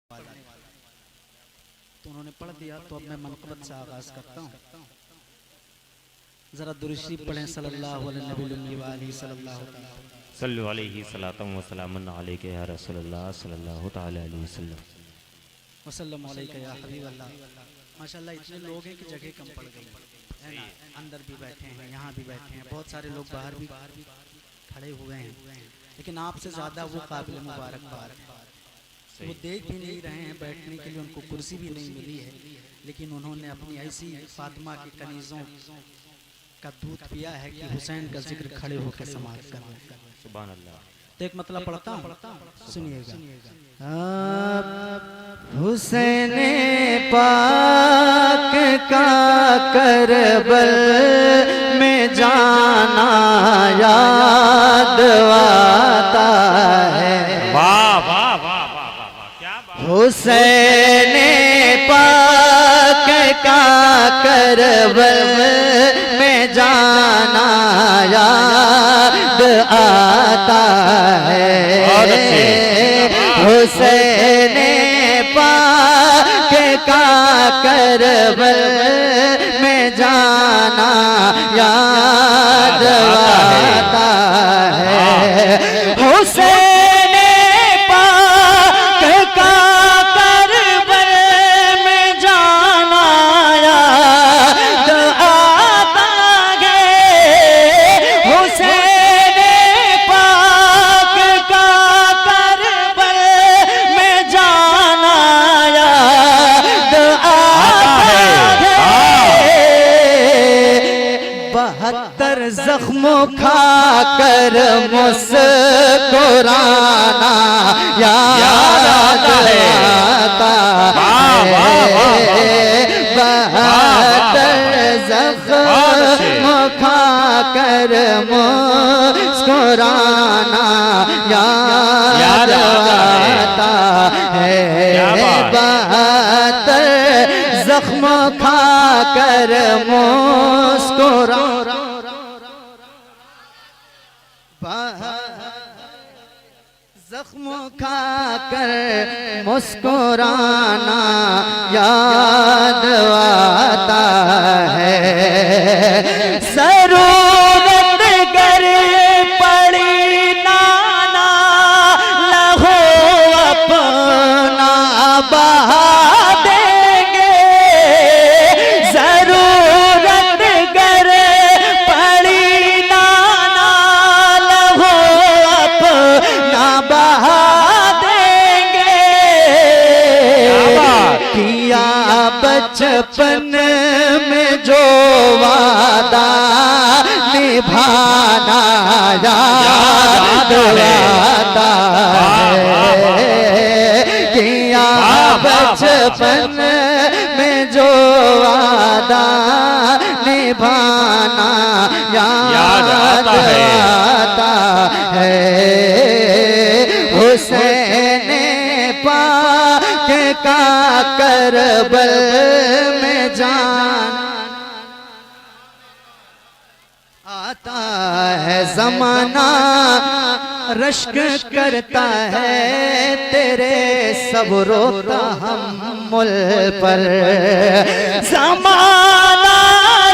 तो उन्होंने पढ़ दिया, तो अब मैं मनक़बत से आगाज करता हूँ। जरा दुरूद शरीफ पढ़ें सल्लल्लाहु अलैहि वसल्लम या हबीबल्लाह। माशाल्लाह इतने लोग हैं कि जगह कम पड़ गई है ना। अंदर भी बैठे हैं, यहाँ भी बैठे हैं, बहुत सारे लोग बाहर भी खड़े हुए हैं, लेकिन आपसे ज़्यादा वो काबिल मुबारकबाद है। वो देख भी नहीं रहे हैं, बैठने के लिए उनको कुर्सी भी नहीं मिली है, लेकिन उन्होंने अपनी ऐसी फातिमा की कनीज़ों का दूध पिया है कि हुसैन का जिक्र खड़े होकर समाप्त कर रहे हैं। सुभान अल्लाह। तो एक मतलब पढ़ता हूँ, सुनिएगा। हुसैन पाक का करबल में जाना याद आता है। वाह वाह वाह वाह वाह वाह, क्या बात। हुसैन पाक का करबल में जाना याद आता है। हुसैन पाक का करबल में जाना याद आता है। हुसैन पाक का करबल में जाना याद आता है। हुसैन पाक का करबल में जाना याद आता है। 72 जख्म खाकर मुस्कुराना याद आता है। 72 जख्म खाकर मुस्कुराना याद आता है। 72 जख्म खाकर मुस्कुराना जख्म खाकर मुस्कुराना याद आता है। ज़रूरत गर पड़ी नाना लहो अपना बहा देंगे। ज़रूरत गर पड़ी नाना लहो अपना बहा देंगे। किया बचपन में जो वादा निभाना याद आता है। किया बचपन में जो वादा निभाना याद आता है। हुसैन पाक का करबल में जाना आता है। ज़माना रश्क करता है तेरे सब्रो तहम्मुल पर। ज़माना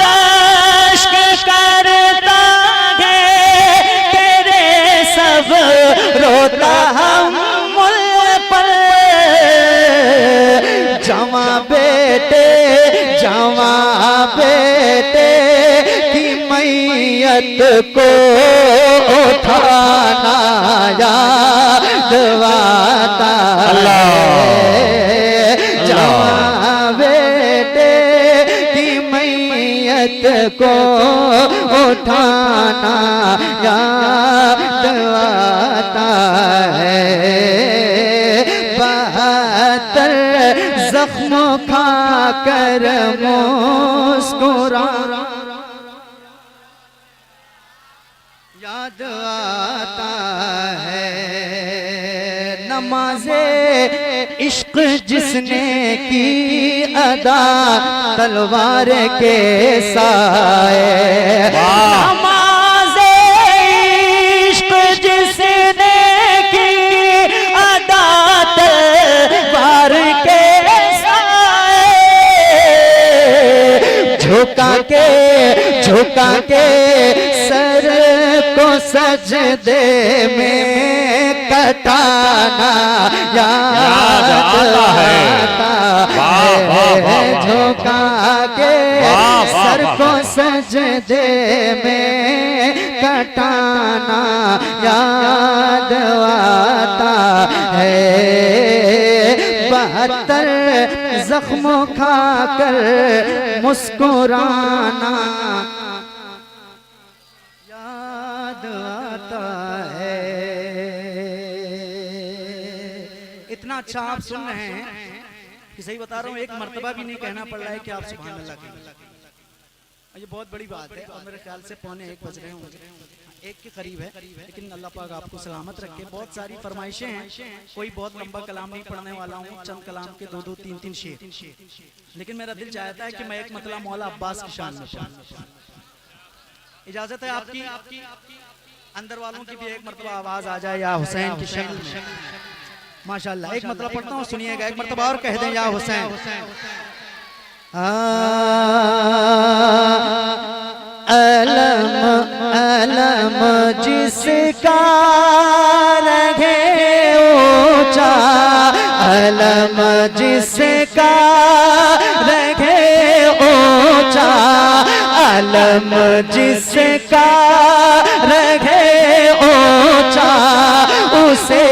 रश्क करता है तेरे सब्रो तहम्मुल पर। जवां बेटे की मैयत को उठाना याद आता है। जवां बेटे की मैयत को उठाना याद आता है। 72 जख्म खाकर मुस्कुराना याद आता है। नमाज़े इश्क जिसने की अदा तलवार के साए। नमाज़े इश्क जिसने की अदा तलवार झुका के सर को सजदे में कटाना याद आता है। झुका के सर को सजदे में कटाना याद आता है। 72 जख्मों खाकर मुस्कुराना याद आता है। इतना अच्छा आप सुन रहे हैं कि सही बता रहा हूँ, एक मर्तबा भी नहीं कहना पड़ रहा है कि आप सुभान अल्लाह कहें। ये बहुत बड़ी बात है और मेरे ख्याल से 1:45 बज रहे होंगे, 1 के करीब है, लेकिन अल्लाह पाक आपको सलामत रखे। बहुत सारी फरमाइशें हैं, कोई बहुत लंबा कलाम नहीं पढ़ने वाला हूँ, चंद कलाम के 2-2, 3-3 शेर, लेकिन मेरा दिल चाहता है कि मैं एक मतलब मौला अब्बास की शान में पढ़ूं। इजाजत है आपकी? अंदर वालों की भी एक मरतबा आवाज आ जाए या हुसैन की शक्ल में। माशाल्लाह, एक मतलब पढ़ता हूँ, सुनिएगा, एक मरतबा और कह दें या हुसैन। अलम जिसका रहे ऊंचा, अलम जिसका रहे ऊंचा, अलम जिसका रहे ऊंचा, उसे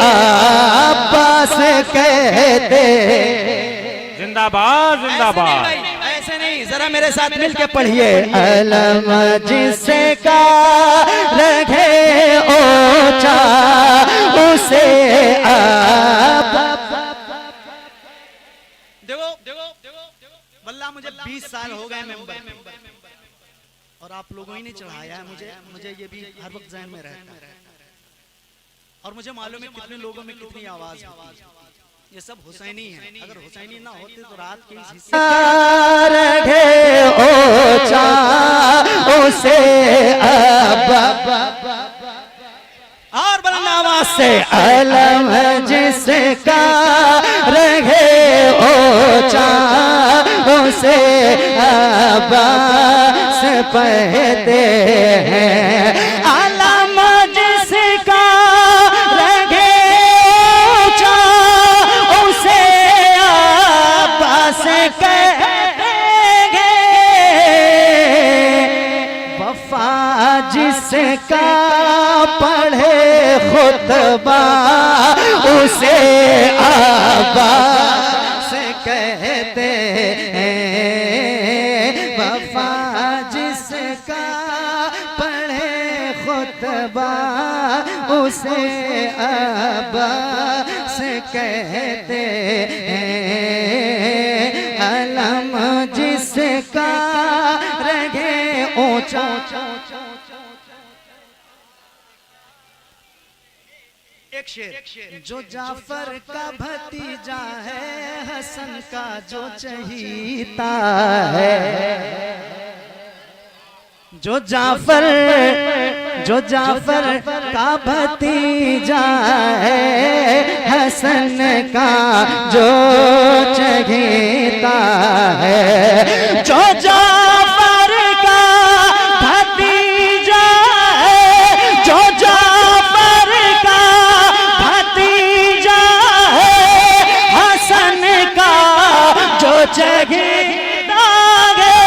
अब्बास कहते। जिंदाबाद जिंदाबाद। ऐसे नहीं, जरा मेरे साथ मिलके पढ़िए। अलम जिसका रखे ऊंचा, उसे देखो वल्लाह मुझे 20 साल हो गए मेंबर और आप लोगों ही ने चढ़ाया है मुझे ये भी हर वक्त ज़हन में रहता है और मुझे मालूम है कितने लोगों में कितनी आवाज होती है। ये सब हुसैनी है, अगर हुसैनी ना होते तो रात के इस हिस्से रखे ऊंचा, उसे और बलनावा से अलम जिसका रहे ऊंचा, उसे अब्बास कहते हैं। अलम जिसका रहे ऊंचा, उसे अब्बास कहते हैं। वफा जिसका पढ़े खुतबा, उसे अब्बास कहते हैं। वफा जिसका पढ़े खुतबा, उसे अब्बास कहते हैं। अलम जिसका रहे ऊंचा, एक शेर। जो जाफर का भतीजा है, हसन का जो चहीता है, जो जाफर का भतीजा है, हसन का जो चहेता है। जो जाफर का भतीजा है, जो जाफर का भतीजा है, हसन का जो चहेता है।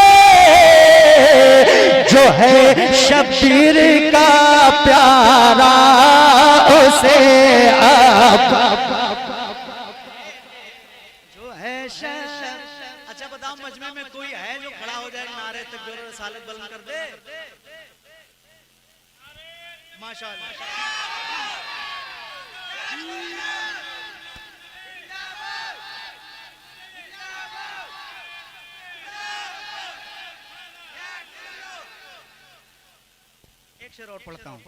जो है शब्बीर का प्यारा, उसे जो है अच्छा बताओ, मजमे में कोई है जो खड़ा हो जाए, नारे तकबीर और रिसालत बुलंद कर दे? माशाअल्लाह। एक शेर और पढ़ता हूँ।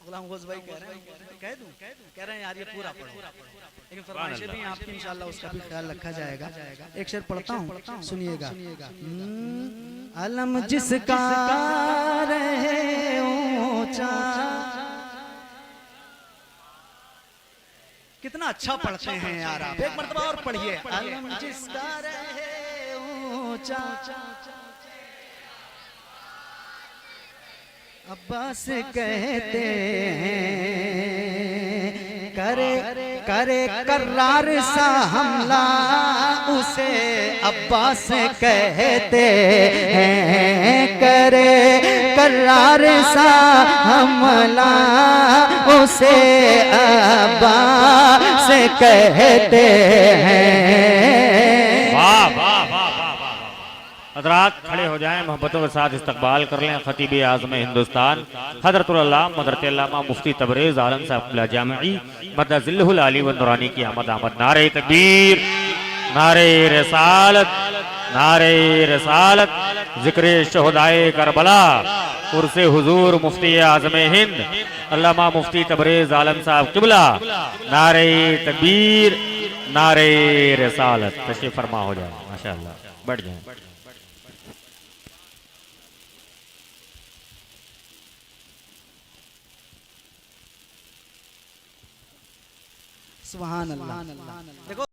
गुलाम गौस भाई कह रहे हैं, कह दूं? कह रहे हैं यार ये पूरा पढ़ो, लेकिन फरमाइशें भी आपकी इंशाल्लाह उसका भी ख्याल रखा जाएगा। एक शेर पढ़ता हूँ, सुनिएगा। अलम जिसका रहे ऊंचा। कितना अच्छा पढ़ते हैं यार आप, एक मरतबा और पढ़िए। अलम जिसका रहे ऊंचा अब्बास कहते हैं, करे करे करार सा हमला उसे अब्बास कहते हैं, करे करार सा हमला उसे अब्बास कहते हैं। वाह वाह वाह वाह वाह। हजरात खड़े हो जाएं, मोहब्बतों के साथ इस्तकबाल कर लें खतीब आज़म हिंदुस्तान हज़रतुल अल्लामा हज़रत अल्लामा मुफ्ती तबरेज़ आलम साहब जामिई मदजिल्लुल आली व नूरानी की आमद आमद। नारे तकबीर, नारे रिसालत, नारे रिसालत, जिक्रे शहदाए करबला, उर्से हुजूर मुफ्ती आज़म हिंद अल्लामा मुफ्ती तबरेज़ आलम साहब किबला। नारे तकबीर, नारे रिसालत। तशरीफ फरमा हो जाए, माशाअल्लाह, बैठ जाए। सुभान अल्लाह। देखो